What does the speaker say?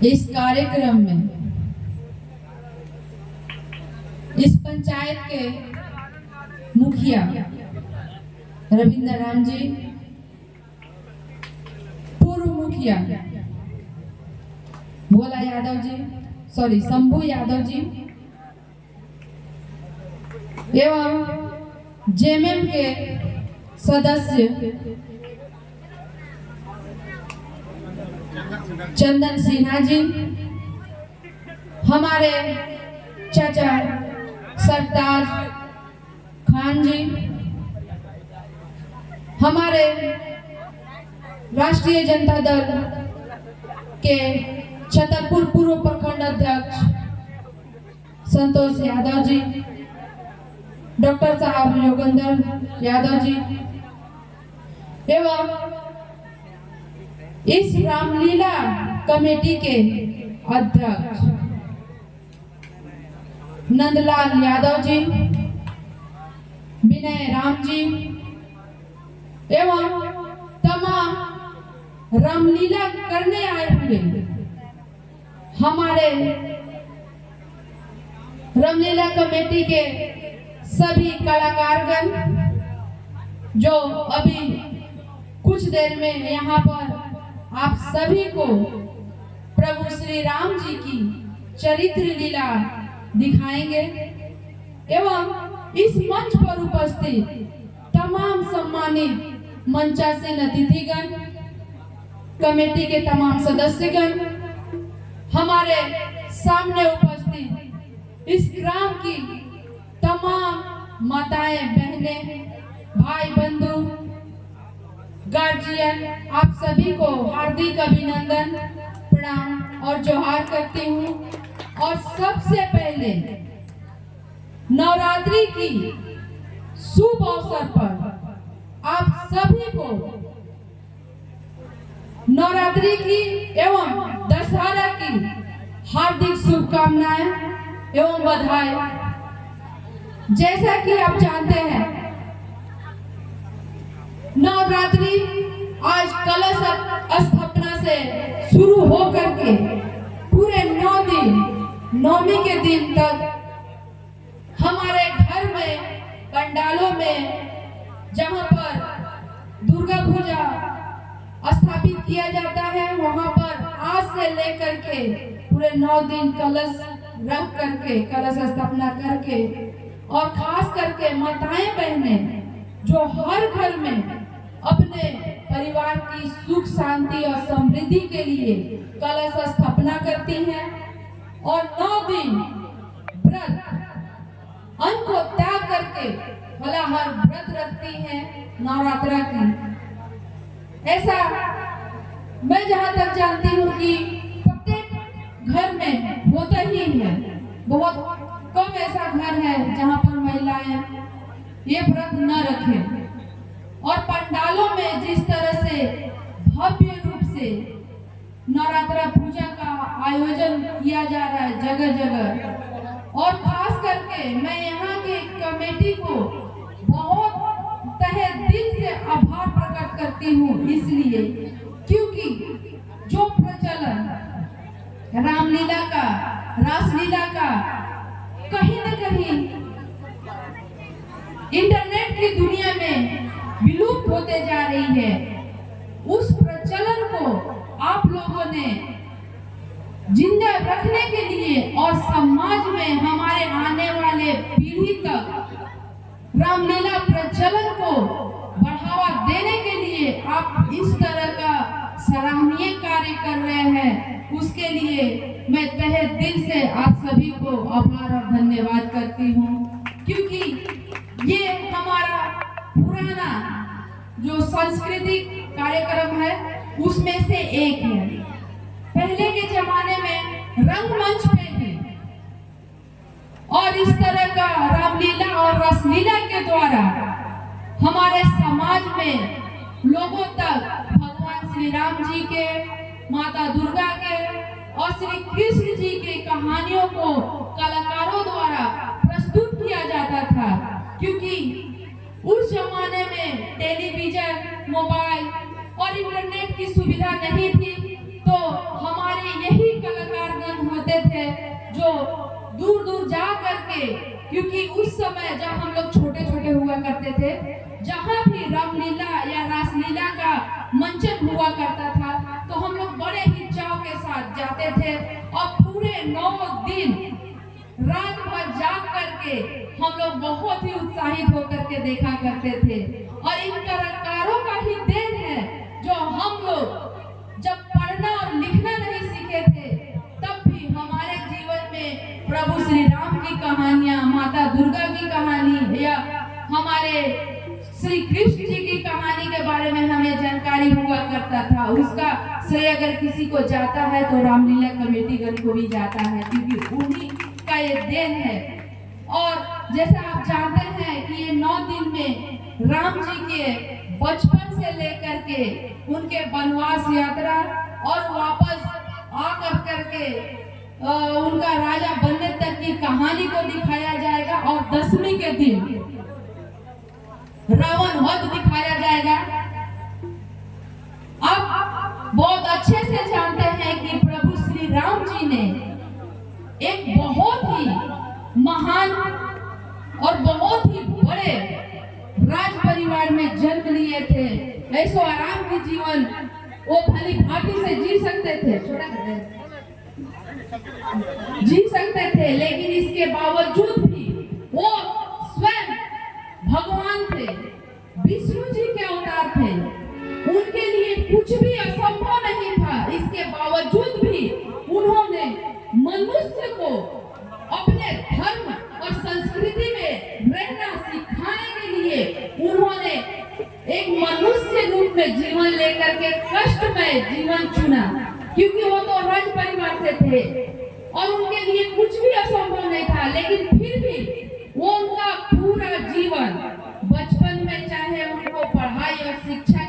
इस कार्यक्रम में इस पंचायत के मुखिया रविंद्र राम जी, पूर्व मुखिया भोला यादव जी, शंभू यादव जी एवं जेएमएम के सदस्य चंदन सिन्हा जी, हमारे चाचा सरताज खान जी, हमारे राष्ट्रीय जनता दल के छतरपुर पूर्व प्रखंड अध्यक्ष संतोष यादव जी, डॉक्टर साहब योगेंद्र यादव जी एवं इस रामलीला कमेटी के अध्यक्ष नंदलाल यादव जी, विनय राम जी एवं तमाम रामलीला करने आए हुए हमारे रामलीला कमेटी के सभी कलाकारगण जो अभी कुछ देर में यहाँ पर आप सभी को प्रभु श्री राम जी की चरित्र लीला दिखाएंगे एवं इस मंच पर उपस्थित तमाम सम्मानित मंचासीन अतिथिगण, कमेटी के तमाम सदस्यगण, हमारे सामने उपस्थित इस ग्राम की तमाम माताएं, बहनें, भाई बंधु, गार्जियन, आप सभी को हार्दिक अभिनंदन, प्रणाम और जोहार करती हूँ। और सबसे पहले नवरात्रि की शुभ अवसर पर आप सभी को नवरात्रि की एवं दशहरा की हार्दिक शुभकामनाएं एवं बधाई। जैसा कि आप जानते हैं, नवरात्रि आज कलश स्थापना से शुरू हो करके पूरे 9 दिन, नौमी के दिन तक हमारे घर में, पंडालों में, जहां पर दुर्गा पूजा स्थापित किया जाता है, वहां पर आज से लेकर के पूरे 9 दिन कलश रख करके, कलश स्थापना करके, और खास करके माताएं बहनें जो हर घर में अपने परिवार की सुख शांति और समृद्धि के लिए कलश स्थापना करती हैं और 9 दिन व्रत अन्न को त्याग करके फलाहार व्रत रखती हैं नवरात्रा की। ऐसा मैं जहां तक जानती हूँ कि प्रत्येक घर में होता ही है, बहुत कम ऐसा घर है जहां पर महिलाएं ये व्रत न रखें। और पंडालों में जिस तरह से भव्य रूप से नवरात्रा पूजा का आयोजन किया जा रहा है जगह जगह, और खास करके मैं यहाँ के कमेटी को बहुत तहे दिल से आभार प्रकट करती हूँ, इसलिए क्योंकि जो प्रचलन रामलीला का, रासलीला का कहीं न कहीं इंटरनेट की दुनिया में विलुप्त होते जा रही है, उस प्रचलन को आप लोगों ने जिंदा रखने के लिए और समाज में हमारे आने वाले पीढ़ी तक रामलीला प्रचलन को बढ़ावा देने के लिए आप इस तरह का सराहनीय कार्य कर रहे हैं, उसके लिए मैं तहे दिल से आप सभी को आभार और धन्यवाद करती हूँ। क्योंकि ये हमारा पुराना जो सांस्कृतिक कार्यक्रम है उसमें से एक है। पहले के जमाने में रंगमंच पे ही और इस तरह का रामलीला और रसलीला के द्वारा हमारे समाज में लोगों तक भगवान श्री राम जी के, माता दुर्गा के और श्री कृष्ण जी के कहानियों को कलाकारों द्वारा प्रस्तुत किया जाता था। क्योंकि उस जमाने में टेलीविजन, मोबाइल और इंटरनेट की सुविधा नहीं थी, तो हमारे यही कला आगे, क्योंकि उस समय जब हम लोग छोटे छोटे हुआ करते थे, जहाँ भी रामलीला या रासलीला का मंचन हुआ करता था तो हम लोग बड़े ही चाव के साथ जाते थे और पूरे 9 दिन रात भर जाग करके हम लोग बहुत ही उत्साहित होकर के देखा करते थे। और इन कलाकारों का ही देन है जो हम लोग जब पढ़ना और लिखना नहीं सीखे थे तब भी हमारे जीवन में प्रभु श्री राम की कहानियां, माता दुर्गा की कहानी या हमारे श्री कृष्ण जी की कहानी के बारे में हमें जानकारी हुआ करता था। उसका श्रेय अगर किसी को जाता है तो रामलीला कमेटीगण को भी जाता है, क्योंकि उन्हीं का ये देन है। और जैसा आप जानते हैं कि ये 9 दिन में राम जी के बचपन से लेकर के उनके वनवास यात्रा और वापस आकर करके उनका राजा बनने तक की कहानी को दिखाया जाएगा और 10वीं के दिन रावण वध दिखाया जाएगा। आप बहुत अच्छे से जानते हैं कि प्रभु श्री राम जी ने एक बहुत ही महान और बहुत ही बड़े राज परिवार में जन्म लिए थे। ऐसो आराम की जीवन वो भली भांति से जी सकते थे, लेकिन इसके बावजूद भी वो स्वयं भगवान थे, विष्णु जी के अवतार थे, उनके लिए कुछ भी असंभव नहीं था। इसके बावजूद भी उन्होंने मनुष्य को अपने धर्म और संस्कृति में रहना सिखाने के लिए उन्होंने एक मनुष्य रूप में जीवन लेकर के कष्टमय जीवन चुना, क्योंकि वो तो राज परिवार से थे और उनके लिए कुछ भी असंभव नहीं था। लेकिन फिर भी वो उनका पूरा जीवन बचपन में चाहे उनको पढ़ाई और शिक्षा